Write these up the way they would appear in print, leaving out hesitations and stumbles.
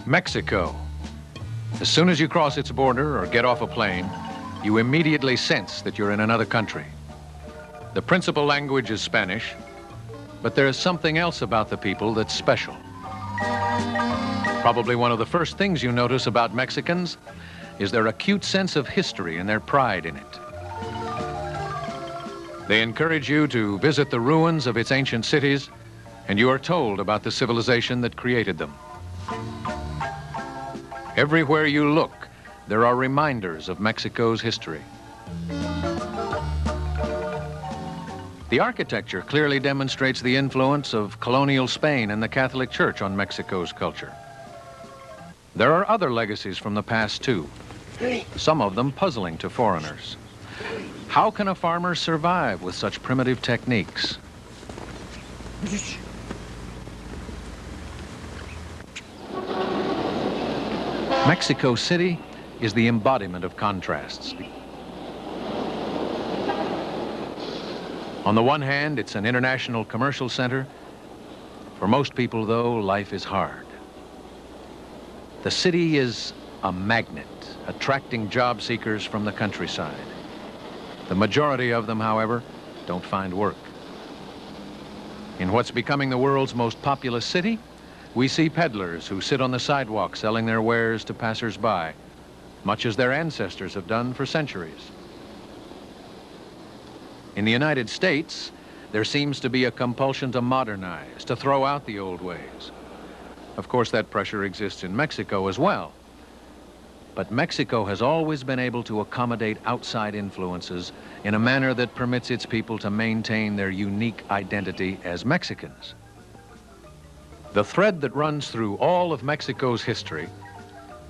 Mexico. As soon as you cross its border or get off a plane, you immediately sense that you're in another country. The principal language is Spanish, but there is something else about the people that's special. Probably one of the first things you notice about Mexicans is their acute sense of history and their pride in it. They encourage you to visit the ruins of its ancient cities, and you are told about the civilization that created them. Everywhere you look, there are reminders of Mexico's history. The architecture clearly demonstrates the influence of colonial Spain and the Catholic Church on Mexico's culture. There are other legacies from the past, too, some of them puzzling to foreigners. How can a farmer survive with such primitive techniques? Mexico City is the embodiment of contrasts. On the one hand, it's an international commercial center. For most people, though, life is hard. The city is a magnet, attracting job seekers from the countryside. The majority of them, however, don't find work. In what's becoming the world's most populous city, we see peddlers who sit on the sidewalk selling their wares to passers-by, much as their ancestors have done for centuries. In the United States, there seems to be a compulsion to modernize, to throw out the old ways. Of course, that pressure exists in Mexico as well. But Mexico has always been able to accommodate outside influences in a manner that permits its people to maintain their unique identity as Mexicans. The thread that runs through all of Mexico's history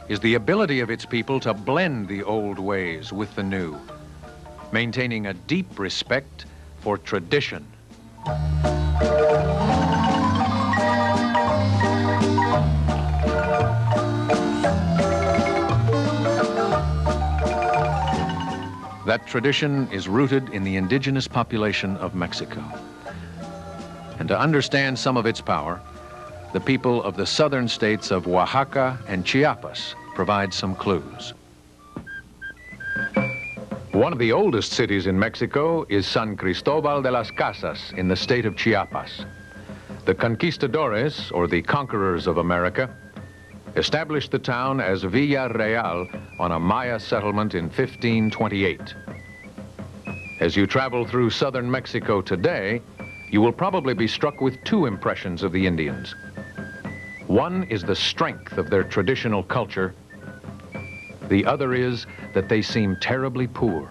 is the ability of its people to blend the old ways with the new, maintaining a deep respect for tradition. That tradition is rooted in the indigenous population of Mexico. And to understand some of its power, the people of the southern states of Oaxaca and Chiapas provide some clues. One of the oldest cities in Mexico is San Cristobal de las Casas in the state of Chiapas. The conquistadores, or the conquerors of America, established the town as Villa Real on a Maya settlement in 1528. As you travel through southern Mexico today, you will probably be struck with two impressions of the Indians. One is the strength of their traditional culture. The other is that they seem terribly poor.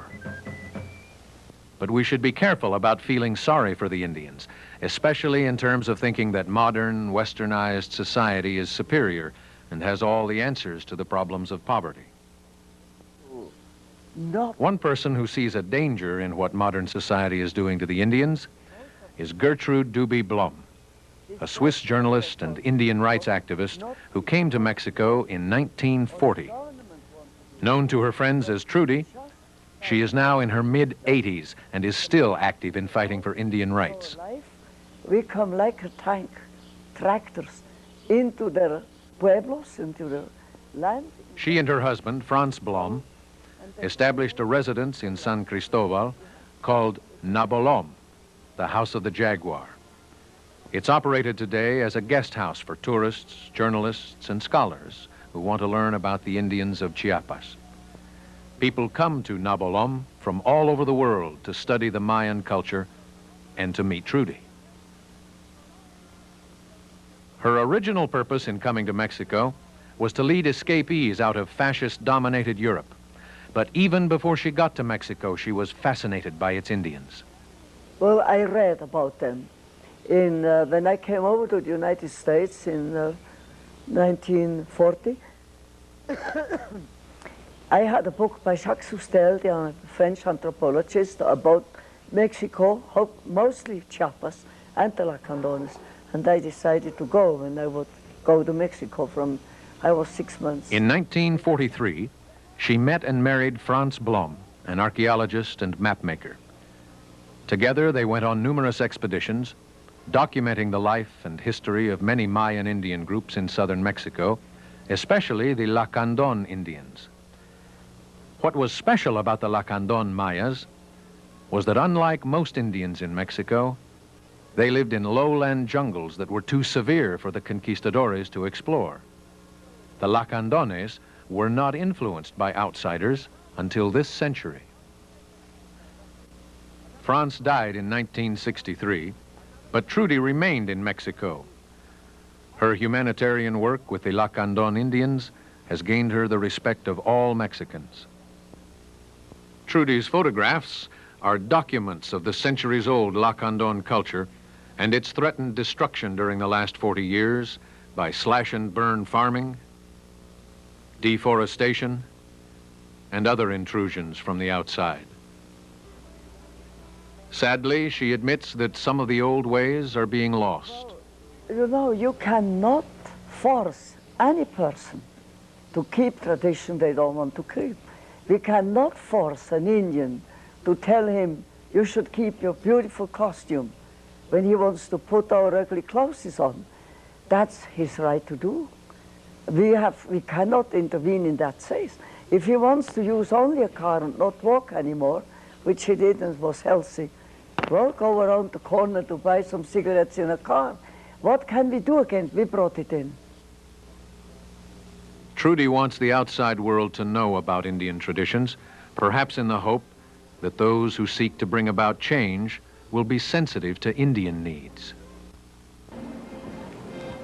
But we should be careful about feeling sorry for the Indians, especially in terms of thinking that modern, westernized society is superior and has all the answers to the problems of poverty. No. One person who sees a danger in what modern society is doing to the Indians is Gertrude Duby Blom, a Swiss journalist and Indian rights activist who came to Mexico in 1940. Known to her friends as Trudy, she is now in her mid-80s and is still active in fighting for Indian rights. We come like a tank, tractors, into their pueblos, into their land. She and her husband, Franz Blom, established a residence in San Cristobal called Nabolom, the House of the Jaguar. It's operated today as a guest house for tourists, journalists, and scholars who want to learn about the Indians of Chiapas. People come to Nabolom from all over the world to study the Mayan culture and to meet Trudy. Her original purpose in coming to Mexico was to lead escapees out of fascist-dominated Europe. But even before she got to Mexico, she was fascinated by its Indians. Well, I read about them. When I came over to the United States in 1940, I had a book by Jacques Soustelle, the French anthropologist, about Mexico, mostly Chiapas and the Lacandones, and I decided to go, and I would go to Mexico I was 6 months. In 1943, she met and married Franz Blom, an archaeologist and mapmaker. Together, they went on numerous expeditions, documenting the life and history of many Mayan Indian groups in southern Mexico, especially the Lacandon Indians. What was special about the Lacandon Mayas was that unlike most Indians in Mexico, they lived in lowland jungles that were too severe for the conquistadores to explore. The Lacandones were not influenced by outsiders until this century. France died in 1963, but Trudy remained in Mexico. Her humanitarian work with the Lacandon Indians has gained her the respect of all Mexicans. Trudy's photographs are documents of the centuries-old Lacandon culture and its threatened destruction during the last 40 years by slash-and-burn farming, deforestation, and other intrusions from the outside. Sadly, she admits that some of the old ways are being lost. You know, you cannot force any person to keep tradition they don't want to keep. We cannot force an Indian to tell him, you should keep your beautiful costume when he wants to put our ugly clothes on. That's his right to do. We cannot intervene in that sense. If he wants to use only a car and not walk anymore, which he did and was healthy, well, go around the corner to buy some cigarettes in a car. What can we do again? We brought it in. Trudy wants the outside world to know about Indian traditions, perhaps in the hope that those who seek to bring about change will be sensitive to Indian needs.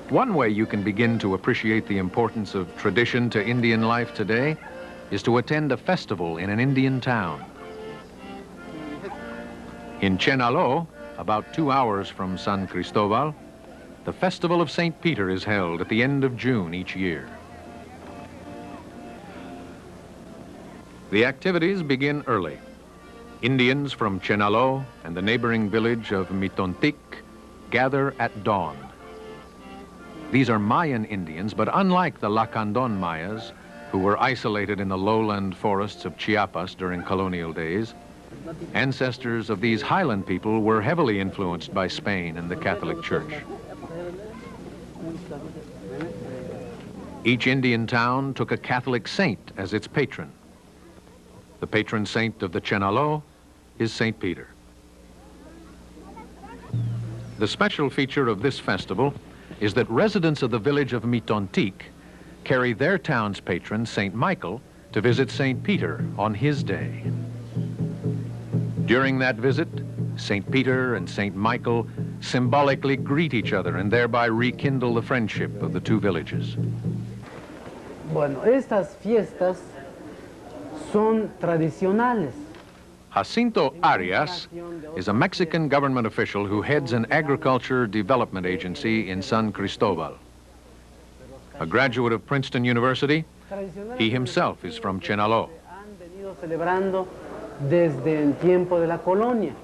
One way you can begin to appreciate the importance of tradition to Indian life today is to attend a festival in an Indian town. In Chenaló, about 2 hours from San Cristobal, the Festival of St. Peter is held at the end of June each year. The activities begin early. Indians from Chenaló and the neighboring village of Mitontic gather at dawn. These are Mayan Indians, but unlike the Lacandon Mayas, who were isolated in the lowland forests of Chiapas during colonial days, ancestors of these highland people were heavily influenced by Spain and the Catholic Church. Each Indian town took a Catholic saint as its patron. The patron saint of the Chenaló is St. Peter. The special feature of this festival is that residents of the village of Mitontic carry their town's patron, St. Michael, to visit St. Peter on his day. During that visit, St. Peter and St. Michael symbolically greet each other and thereby rekindle the friendship of the two villages. Bueno, estas fiestas son tradicionales. Jacinto Arias is a Mexican government official who heads an agriculture development agency in San Cristobal. A graduate of Princeton University, he himself is from Chenaló. Han venido celebrando desde el tiempo de la colonia,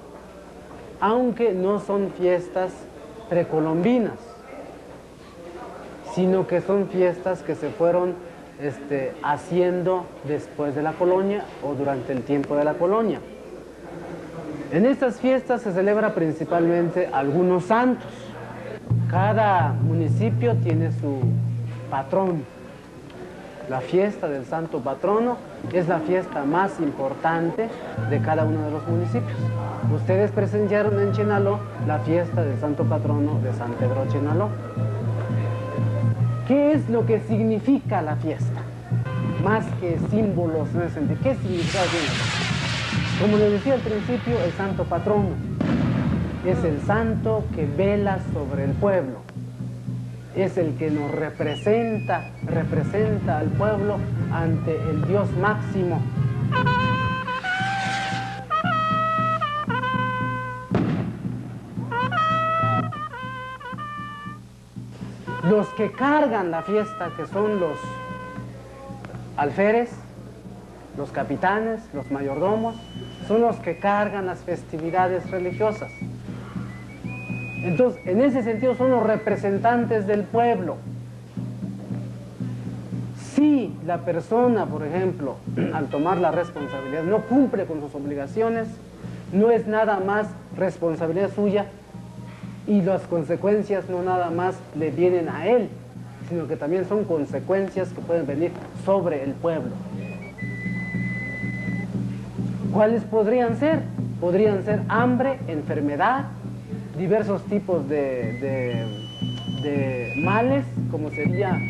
aunque no son fiestas precolombinas, sino que son fiestas que se fueron haciendo después de la colonia o durante el tiempo de la colonia. En estas fiestas se celebra principalmente algunos santos. Cada municipio tiene su patrón. La fiesta del santo patrono es la fiesta más importante de cada uno de los municipios. Ustedes presenciaron en Chenaló la fiesta del santo patrono de San Pedro Chenaló. ¿Qué es lo que significa la fiesta? Más que símbolos en ese sentido. ¿Qué significa la fiesta? Como les decía al principio, el santo patrono es el santo que vela sobre el pueblo. Es el que nos representa al pueblo ante el Dios máximo. Los que cargan la fiesta, que son los alférez, los capitanes, los mayordomos, son los que cargan las festividades religiosas. Entonces, en ese sentido son los representantes del pueblo. Si la persona, por ejemplo, al tomar la responsabilidad no cumple con sus obligaciones, no es nada más responsabilidad suya y las consecuencias no nada más le vienen a él, sino que también son consecuencias que pueden venir sobre el pueblo. ¿Cuáles podrían ser? Podrían ser hambre, enfermedad, diversos tipos de males, como sería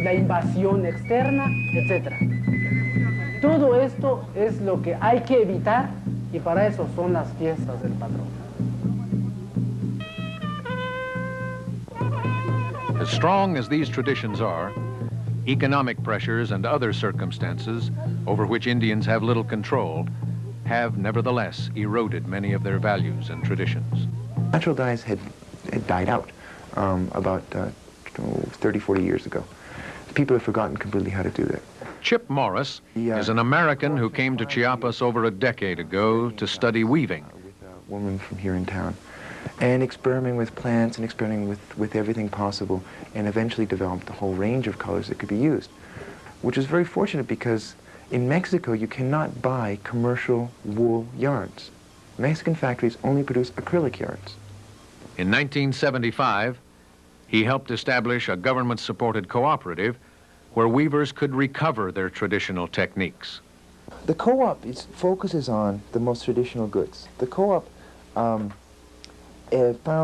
la invasión externa, etc. Todo esto es lo que hay que evitar y para eso son las fiestas del patrón. As strong as these traditions are, economic pressures and other circumstances over which Indians have little control have nevertheless eroded many of their values and traditions. Natural dyes had died out about 30, 40 years ago. People have forgotten completely how to do that. Chip Morris is an American who came to Chiapas over a decade ago to study weaving. With a woman from here in town, and experimenting with plants and experimenting with everything possible, and eventually developed a whole range of colors that could be used, which is very fortunate because in Mexico you cannot buy commercial wool yarns. Mexican factories only produce acrylic yarns. In 1975, he helped establish a government-supported cooperative where weavers could recover their traditional techniques. The co-op focuses on the most traditional goods. The co-op found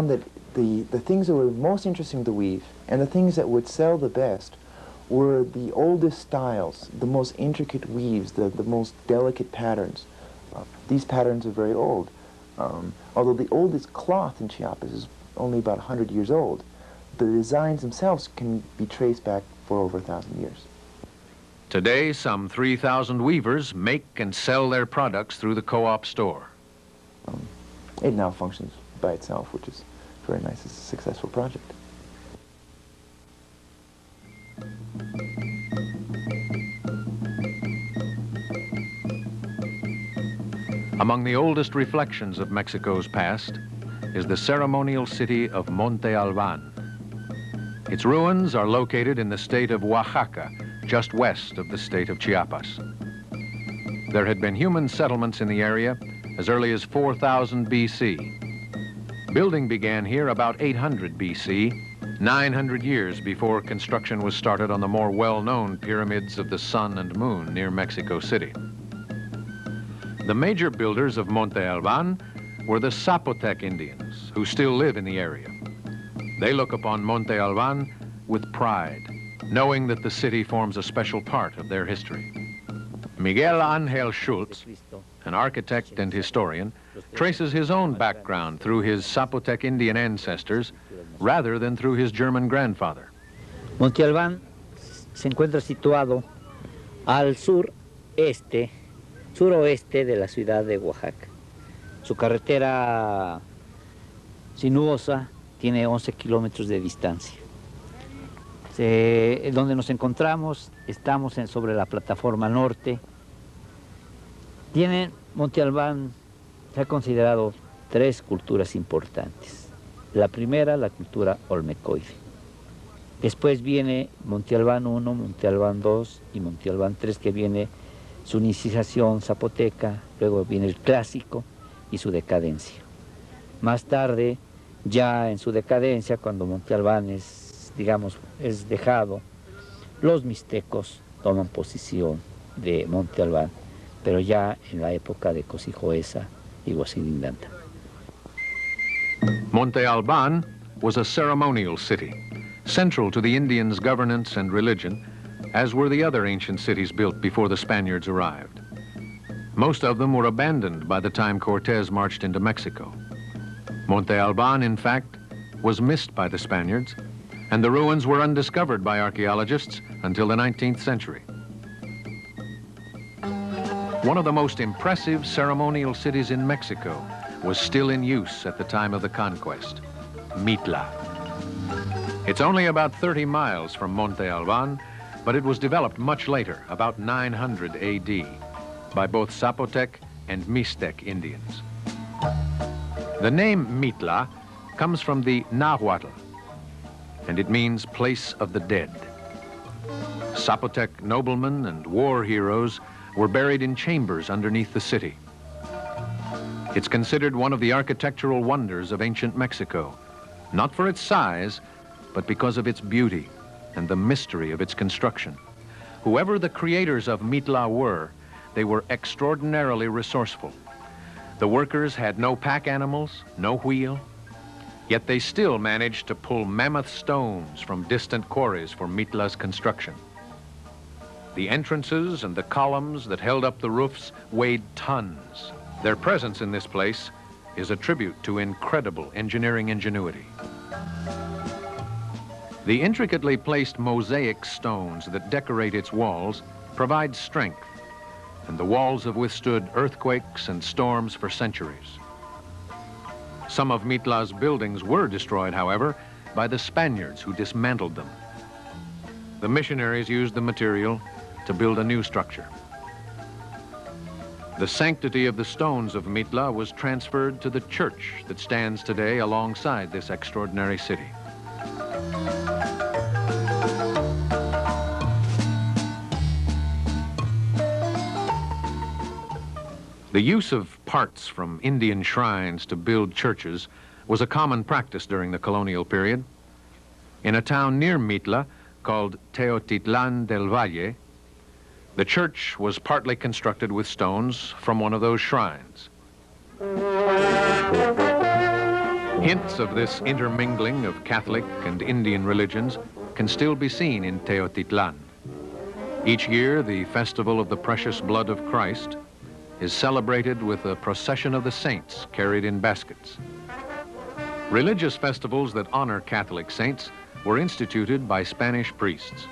that the things that were most interesting to weave and the things that would sell the best were the oldest styles, the most intricate weaves, the most delicate patterns. These patterns are very old. Although the oldest cloth in Chiapas is only about 100 years old, the designs themselves can be traced back for over 1,000 years. Today, some 3,000 weavers make and sell their products through the co-op store. It now functions by itself, which is very nice. It's a successful project. Among the oldest reflections of Mexico's past is the ceremonial city of Monte Alban. Its ruins are located in the state of Oaxaca, just west of the state of Chiapas. There had been human settlements in the area as early as 4000 BC. Building began here about 800 BC, 900 years before construction was started on the more well-known pyramids of the Sun and Moon near Mexico City. The major builders of Monte Alban were the Zapotec Indians, who still live in the area. They look upon Monte Alban with pride, knowing that the city forms a special part of their history. Miguel Angel Schultz, an architect and historian, traces his own background through his Zapotec Indian ancestors rather than through his German grandfather. Monte Alban se encuentra situado al suroeste de la ciudad de Oaxaca. Su carretera sinuosa tiene 11 kilómetros de distancia. Donde nos encontramos, estamos sobre la plataforma norte. Monte Alban se ha considerado 3 culturas importantes. La primera, la cultura olmecoide. Después viene Monte Alban I, Monte Alban II y Monte Alban III, que viene su iniciación zapoteca, luego viene el clásico y su decadencia. Más tarde, ya en su decadencia, cuando Monte Alban es dejado, los mixtecos toman posesión de Monte Alban, pero ya en la época de Cosijoesa y Guasilindanta. Monte Alban was a ceremonial city, central to the Indians' governance and religion, as were the other ancient cities built before the Spaniards arrived. Most of them were abandoned by the time Cortés marched into Mexico. Monte Alban, in fact, was missed by the Spaniards, and the ruins were undiscovered by archaeologists until the 19th century. One of the most impressive ceremonial cities in Mexico was still in use at the time of the conquest, Mitla. It's only about 30 miles from Monte Alban, but it was developed much later, about 900 AD, by both Zapotec and Mixtec Indians. The name Mitla comes from the Nahuatl, and it means place of the dead. Zapotec noblemen and war heroes were buried in chambers underneath the city. It's considered one of the architectural wonders of ancient Mexico, not for its size, but because of its beauty, and the mystery of its construction. Whoever the creators of Mitla were, they were extraordinarily resourceful. The workers had no pack animals, no wheel, yet they still managed to pull mammoth stones from distant quarries for Mitla's construction. The entrances and the columns that held up the roofs weighed tons. Their presence in this place is a tribute to incredible engineering ingenuity. The intricately placed mosaic stones that decorate its walls provide strength, and the walls have withstood earthquakes and storms for centuries. Some of Mitla's buildings were destroyed, however, by the Spaniards who dismantled them. The missionaries used the material to build a new structure. The sanctity of the stones of Mitla was transferred to the church that stands today alongside this extraordinary city. The use of parts from Indian shrines to build churches was a common practice during the colonial period. In a town near Mitla called Teotitlan del Valle, the church was partly constructed with stones from one of those shrines. Hints of this intermingling of Catholic and Indian religions can still be seen in Teotitlan. Each year, the Festival of the Precious Blood of Christ is celebrated with a procession of the saints carried in baskets. Religious festivals that honor Catholic saints were instituted by Spanish priests.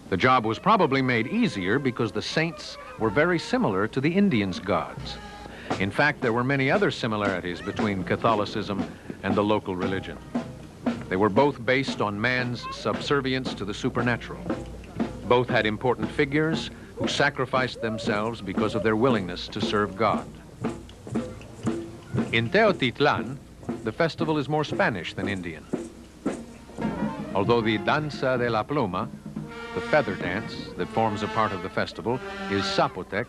The job was probably made easier because the saints were very similar to the Indians' gods. In fact, there were many other similarities between Catholicism and the local religion. They were both based on man's subservience to the supernatural. Both had important figures who sacrificed themselves because of their willingness to serve God. In Teotitlan, the festival is more Spanish than Indian. Although the Danza de la Pluma, the feather dance that forms a part of the festival, is Zapotec,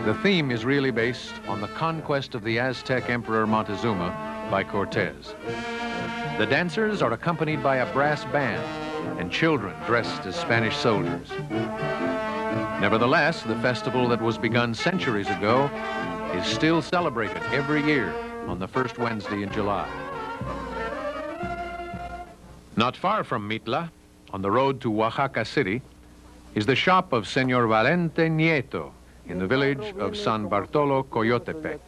the theme is really based on the conquest of the Aztec Emperor Montezuma by Cortez. The dancers are accompanied by a brass band and children dressed as Spanish soldiers. Nevertheless, the festival that was begun centuries ago is still celebrated every year on the first Wednesday in July. Not far from Mitla, on the road to Oaxaca City, is the shop of Senor Valente Nieto in the village of San Bartolo, Coyotepec.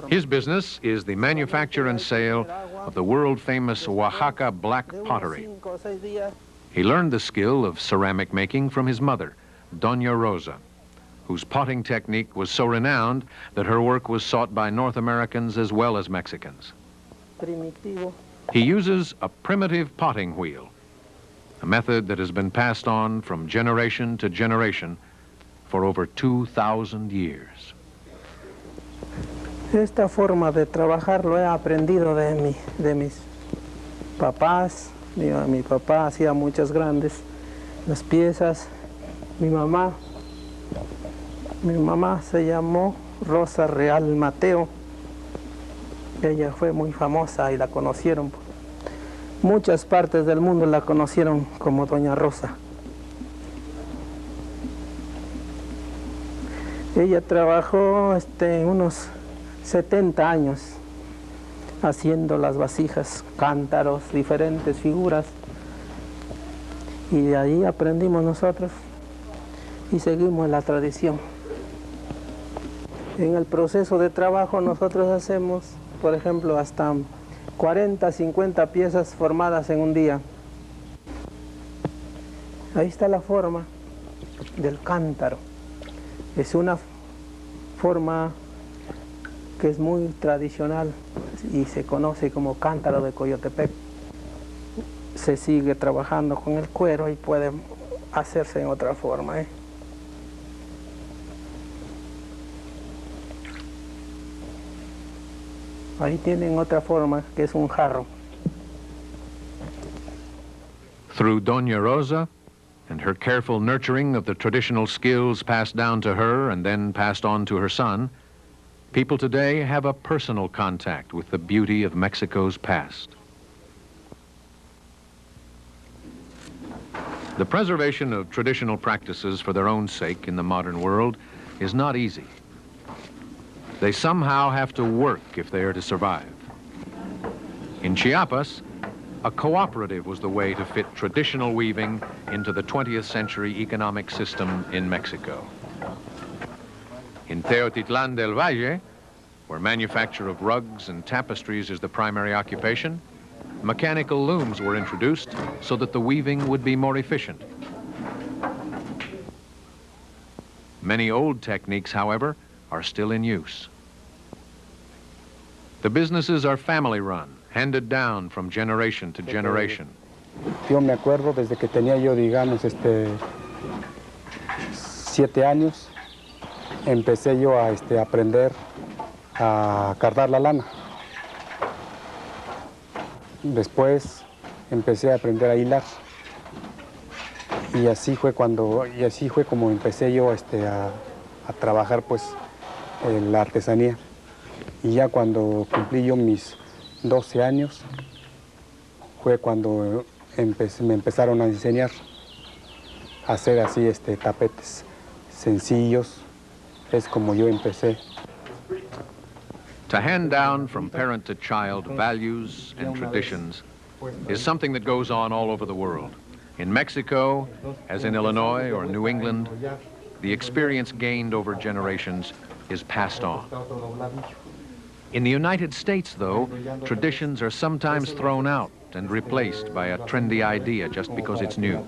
His business is the manufacture and sale of the world-famous Oaxaca black pottery. He learned the skill of ceramic making from his mother, Doña Rosa, whose potting technique was so renowned that her work was sought by North Americans as well as Mexicans. He uses a primitive potting wheel, a method that has been passed on from generation to generation for over 2,000 years. Esta forma de trabajar lo he aprendido de mis papás. Mi papá hacía muchas grandes las piezas. Mi mamá se llamó Rosa Real Mateo. Ella fue muy famosa y la conocieron. Muchas partes del mundo la conocieron como Doña Rosa. Ella trabajó unos 70 años haciendo las vasijas, cántaros, diferentes figuras. Y de ahí aprendimos nosotros y seguimos la tradición. En el proceso de trabajo nosotros hacemos, por ejemplo, hasta 40, 50 piezas formadas en un día. Ahí está la forma del cántaro. Es una forma que es muy tradicional y se conoce como cántaro de Coyotepec. Se sigue trabajando con el cuero y puede hacerse en otra forma. Ahí tienen otra forma que es un jarro. Through Doña Rosa and her careful nurturing of the traditional skills passed down to her and then passed on to her son, people today have a personal contact with the beauty of Mexico's past. The preservation of traditional practices for their own sake in the modern world is not easy. They somehow have to work if they are to survive. In Chiapas, a cooperative was the way to fit traditional weaving into the 20th century economic system in Mexico. In Teotitlán del Valle, where manufacture of rugs and tapestries is the primary occupation, mechanical looms were introduced so that the weaving would be more efficient. Many old techniques, however, are still in use. The businesses are family-run, handed down from generation to generation. Yo me acuerdo desde que tenía yo, digamos, 7 años, empecé yo a aprender a cardar la lana. Después empecé a aprender a hilar. Y así fue como empecé yo a trabajar pues en la artesanía. Y ya cuando cumplí yo mis 12 años, fue cuando me empezaron a enseñar a hacer así tapetes sencillos. Es como yo empecé. To hand down from parent to child values and traditions is something that goes on all over the world. In Mexico, as in Illinois or New England, the experience gained over generations is passed on. In the United States, though, traditions are sometimes thrown out and replaced by a trendy idea just because it's new.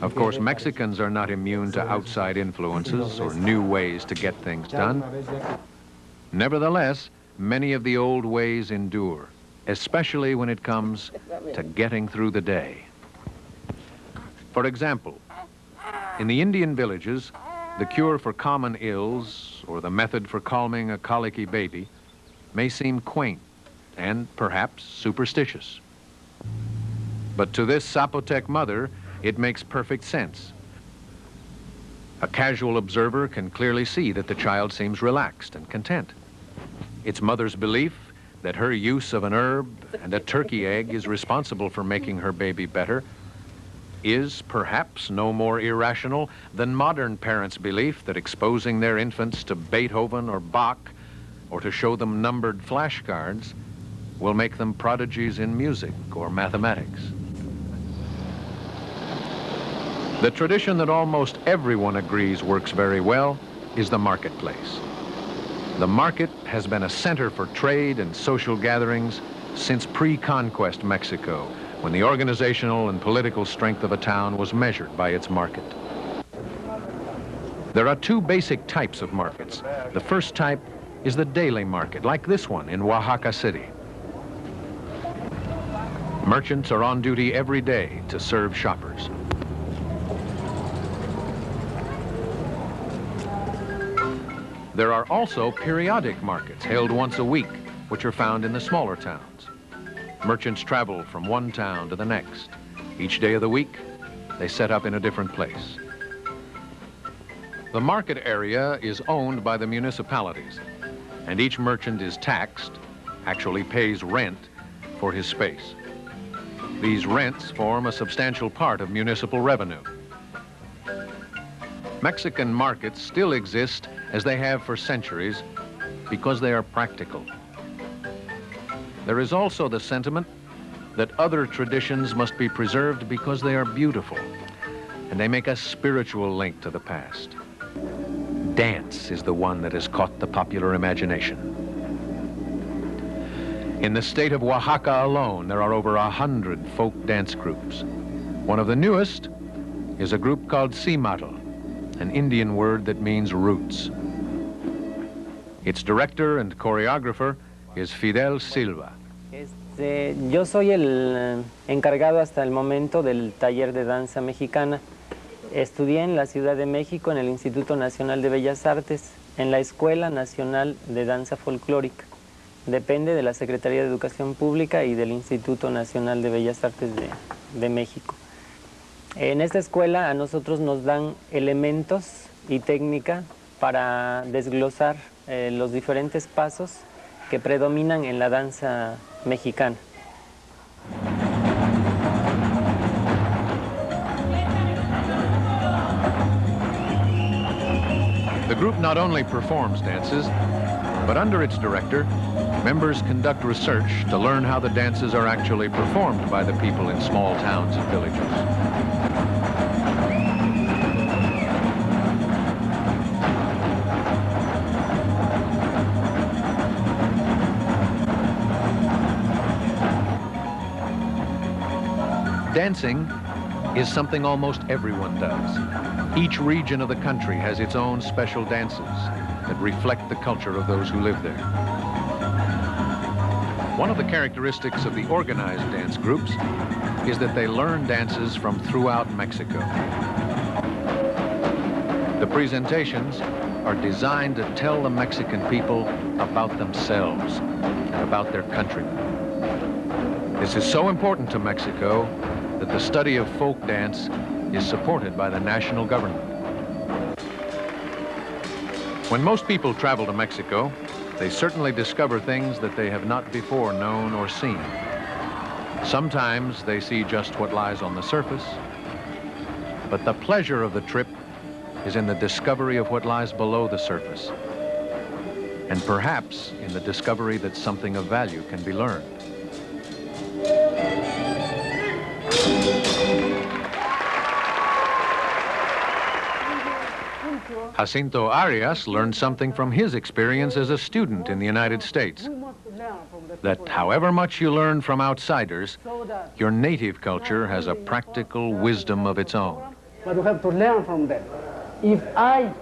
Of course, Mexicans are not immune to outside influences or new ways to get things done. Nevertheless, many of the old ways endure, especially when it comes to getting through the day. For example, in the Indian villages, the cure for common ills or the method for calming a colicky baby may seem quaint and perhaps superstitious. But to this Zapotec mother, it makes perfect sense. A casual observer can clearly see that the child seems relaxed and content. Its mother's belief that her use of an herb and a turkey egg is responsible for making her baby better is perhaps no more irrational than modern parents' belief that exposing their infants to Beethoven or Bach or to show them numbered flashcards will make them prodigies in music or mathematics. The tradition that almost everyone agrees works very well is the marketplace. The market has been a center for trade and social gatherings since pre-conquest Mexico, when the organizational and political strength of a town was measured by its market. There are two basic types of markets. The first type is the daily market, like this one in Oaxaca City. Merchants are on duty every day to serve shoppers. There are also periodic markets held once a week, which are found in the smaller towns. Merchants travel from one town to the next. Each day of the week, they set up in a different place. The market area is owned by the municipalities, and each merchant is taxed, actually pays rent, for his space. These rents form a substantial part of municipal revenue. Mexican markets still exist as they have for centuries because they are practical. There is also the sentiment that other traditions must be preserved because they are beautiful and they make a spiritual link to the past. Dance is the one that has caught the popular imagination. In the state of Oaxaca alone, there are over 100 folk dance groups. One of the newest is a group called Cimatl, an Indian word that means roots. Its director and choreographer is Fidel Silva. Yo soy el encargado hasta el momento del taller de danza mexicana. Estudié en la Ciudad de México en el Instituto Nacional de Bellas Artes, en la Escuela Nacional de Danza Folclórica. Depende de la Secretaría de Educación Pública y del Instituto Nacional de Bellas Artes de México. En esta escuela a nosotros nos dan elementos y técnica para desglosar los diferentes pasos que predominan en la danza mexicana. The group not only performs dances, but under its director, members conduct research to learn how the dances are actually performed by the people in small towns and villages. Dancing is something almost everyone does. Each region of the country has its own special dances that reflect the culture of those who live there. One of the characteristics of the organized dance groups is that they learn dances from throughout Mexico. The presentations are designed to tell the Mexican people about themselves and about their countrymen. This is so important to Mexico that the study of folk dance is supported by the national government. When most people travel to Mexico, they certainly discover things that they have not before known or seen. Sometimes they see just what lies on the surface, but the pleasure of the trip is in the discovery of what lies below the surface, and perhaps in the discovery that something of value can be learned. Jacinto Arias learned something from his experience as a student in the United States, that however much you learn from outsiders, your native culture has a practical wisdom of its own. But we have to learn from them. If I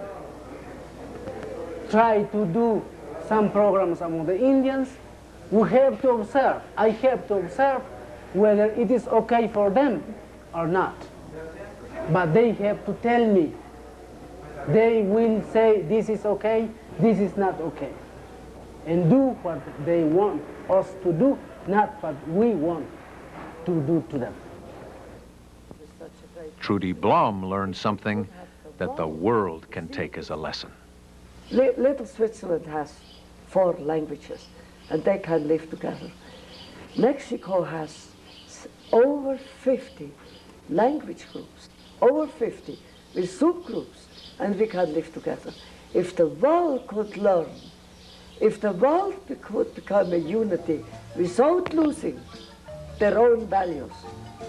try to do some programs among the Indians, we have to observe. I have to observe whether it is okay for them or not. But they have to tell me. They will say this is okay, this is not okay. And do what they want us to do, not what we want to do to them. Trudy Blom learned something that the world can take as a lesson. Little Switzerland has 4 languages, and they can live together. Mexico has over 50 language groups, over 50, with subgroups, and we can live together. If the world could learn, if the world could become a unity without losing their own values,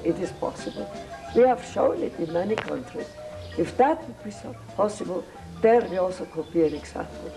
it is possible. We have shown it in many countries. If that would be so possible, there we also could be an example.